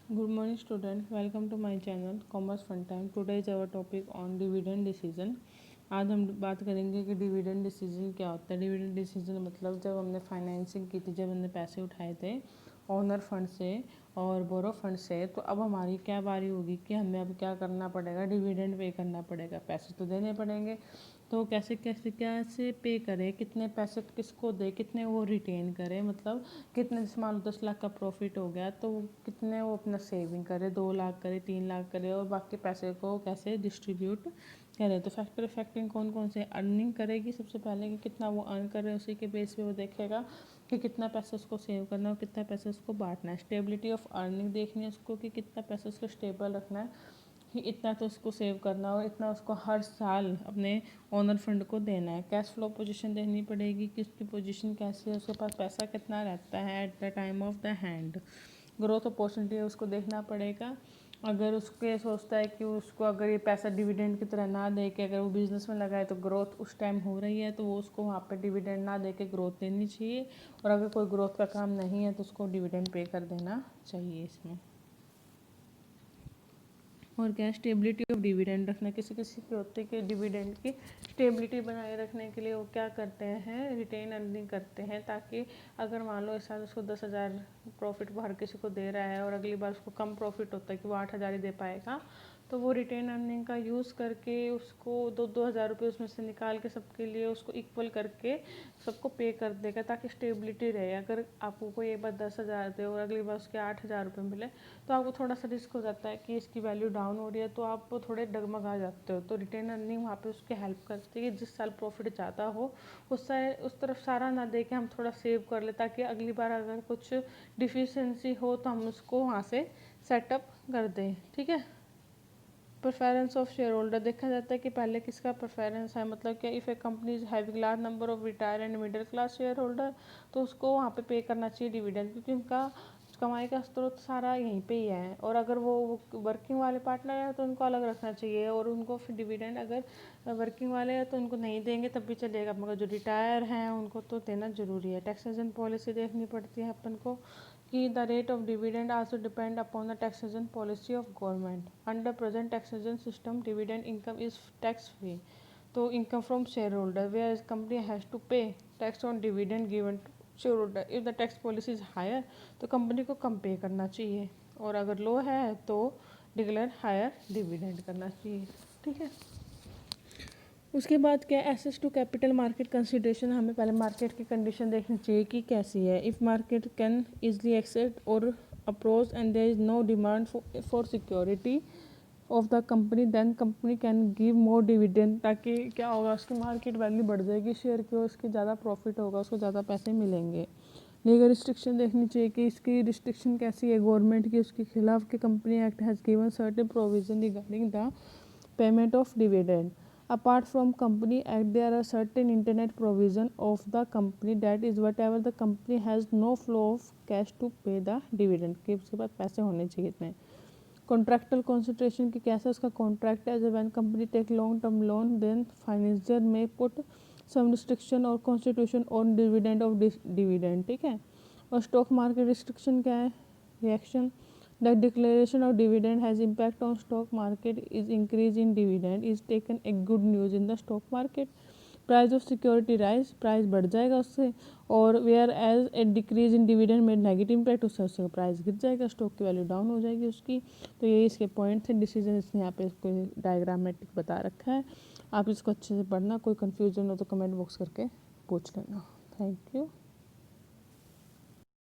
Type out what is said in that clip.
Good morning student, welcome to my channel Commerce Fun Time. Today is our topic on dividend decision. आज हम बात करेंगे कि dividend decision क्या होता है। डिविडेंड डिसीजन मतलब जब हमने फाइनेंसिंग की थी, जब हमने पैसे उठाए थे ओनर फंड से और बोरो फंड से, तो अब हमारी क्या बारी होगी कि हमें अब क्या करना पड़ेगा, डिविडेंड पे करना पड़ेगा। पैसे तो देने पड़ेंगे, तो कैसे कैसे कैसे पे करें, कितने पैसे किसको दे, कितने वो रिटेन करें, मतलब कितने, जैसे मान लो 10 लाख का प्रॉफिट हो गया तो कितने वो अपना सेविंग करे, 2 लाख करे, 3 लाख करे, और बाकी पैसे को कैसे डिस्ट्रीब्यूट करें। तो फैक्टर इफेक्टिंग कौन कौन से अर्निंग करेगी, सबसे पहले कि कितना वो अर्न कर रहे हैं, उसी के बेस पे वो देखेगा कि कितना पैसा उसको सेव करना है और कितना पैसा उसको बांटना है। स्टेबिलिटी ऑफ अर्निंग देखनी है उसको कि कितना पैसा उसको स्टेबल रखना है, कि इतना तो उसको सेव करना और इतना उसको हर साल अपने ओनर फंड को देना है। कैश फ्लो पोजीशन देखनी पड़ेगी कि उसकी पोजीशन कैसी है, उसके पास पैसा कितना रहता है at the time of the hand. Growth opportunity है उसको देखना पड़ेगा। अगर उसके सोचता है कि उसको अगर ये पैसा डिविडेंड की तरह ना दे के अगर वो बिज़नेस में लगाए तो ग्रोथ उस टाइम हो रही है, तो वो उसको वहाँ पे डिविडेंड ना दे के ग्रोथ देनी चाहिए। और अगर कोई ग्रोथ का काम नहीं है तो उसको डिविडेंड पे कर देना चाहिए इसमें। और क्या, स्टेबिलिटी ऑफ डिविडेंड रखना, किसी किसी के होते हैं कि डिविडेंड की स्टेबिलिटी बनाए रखने के लिए वो क्या करते हैं, रिटेन अर्निंग करते हैं, ताकि अगर मान लो इस साल उसको 10,000 प्रॉफिट वो हर किसी को दे रहा है और अगली बार उसको कम प्रॉफिट होता है कि वो 8,000 ही दे पाएगा, तो वो रिटेन अर्निंग का यूज़ करके उसको 2-2 हज़ार रुपये उसमें से निकाल के सबके लिए उसको इक्वल करके सबको पे कर देगा, ताकि स्टेबिलिटी रहे। अगर आपको कोई एक बार 10,000 दे और अगली बार उसके 8,000 रुपये मिले तो आपको थोड़ा सा रिस्क हो जाता है कि इसकी वैल्यू डाउन हो रही है, तो आप थोड़े डगमगा जाते हो। तो रिटेन अर्निंग वहाँ पे उसकी हेल्प करती है कि जिस साल प्रॉफिट ज़्यादा हो उस तरफ सारा ना दे के हम थोड़ा सेव कर ले, ताकि अगली बार अगर कुछ डिफिशेंसी हो तो हम उसको वहाँ से सेटअप कर दें। ठीक है। प्रेफरेंस ऑफ शेयर होल्डर देखा जाता है कि पहले किसका प्रेफरेंस है, मतलब कि if A company is having large number of retire and middle class share holder, तो उसको वहाँ पे करना चाहिए डिविडेंड, क्योंकि उनका कमाई का स्रोत सारा यहीं पे ही है। और अगर वो वर्किंग वाले पार्टनर है तो उनको अलग रखना चाहिए, और उनको फिर डिविडेंड अगर वर्किंग वाले हैं तो उनको नहीं देंगे तब भी चलेगा, मगर जो रिटायर हैं उनको तो देना ज़रूरी है। टैक्सेशन पॉलिसी देखनी पड़ती है अपन को कि the rate of dividend also depend upon the taxation policy of government. Under present taxation system, dividend income is tax free. तो income from shareholder, whereas company has to pay tax on dividend given to shareholder. If the tax policy is higher, तो company को कम पे करना चाहिए, और अगर लो है तो डिक्लेयर हायर डिविडेंड करना चाहिए। ठीक है। उसके बाद क्या, access to capital market consideration, हमें पहले मार्केट की कंडीशन देखनी चाहिए कि कैसी है। If market can easily accept और approach and there is no demand for security of the company, then company can give more dividend, ताकि क्या होगा, उसकी मार्केट वैल्यू बढ़ जाएगी शेयर की और उसकी ज़्यादा प्रॉफिट होगा, उसको ज़्यादा पैसे मिलेंगे। लीगल रिस्ट्रिक्शन देखनी चाहिए कि इसकी रिस्ट्रिक्शन कैसी है गवर्नमेंट की, उसके खिलाफ कि company act has given certain provision regarding the payment of dividend. Apart from company act, there are certain internet provision of the company, that is whatever the company has no flow of cash to pay the dividend, कि उसके पास पैसे होने चाहिए इतने। कॉन्ट्रैक्टल concentration की कैसा उसका contract है, when company take long term loan then financier में पुट सम रिस्ट्रिक्शन और constitution on dividend of dividend. ठीक है। और स्टॉक मार्केट रिस्ट्रिक्शन क्या है, reaction, the declaration of dividend has impact on stock market, is increase in dividend is taken a good news in the stock market, price of security rise, price बढ़ जाएगा उससे, और whereas a decrease in dividend में negative impact, उससे उसका price गिर जाएगा, stock की वैल्यू डाउन हो जाएगी उसकी। तो यही इसके पॉइंट थे, डिसीजन इसने यहाँ पे इसको डायग्रामेटिक बता रखा है। आप इसको अच्छे से पढ़ना, कोई कन्फ्यूजन हो तो कमेंट बॉक्स करके पूछ लेना। Thank you.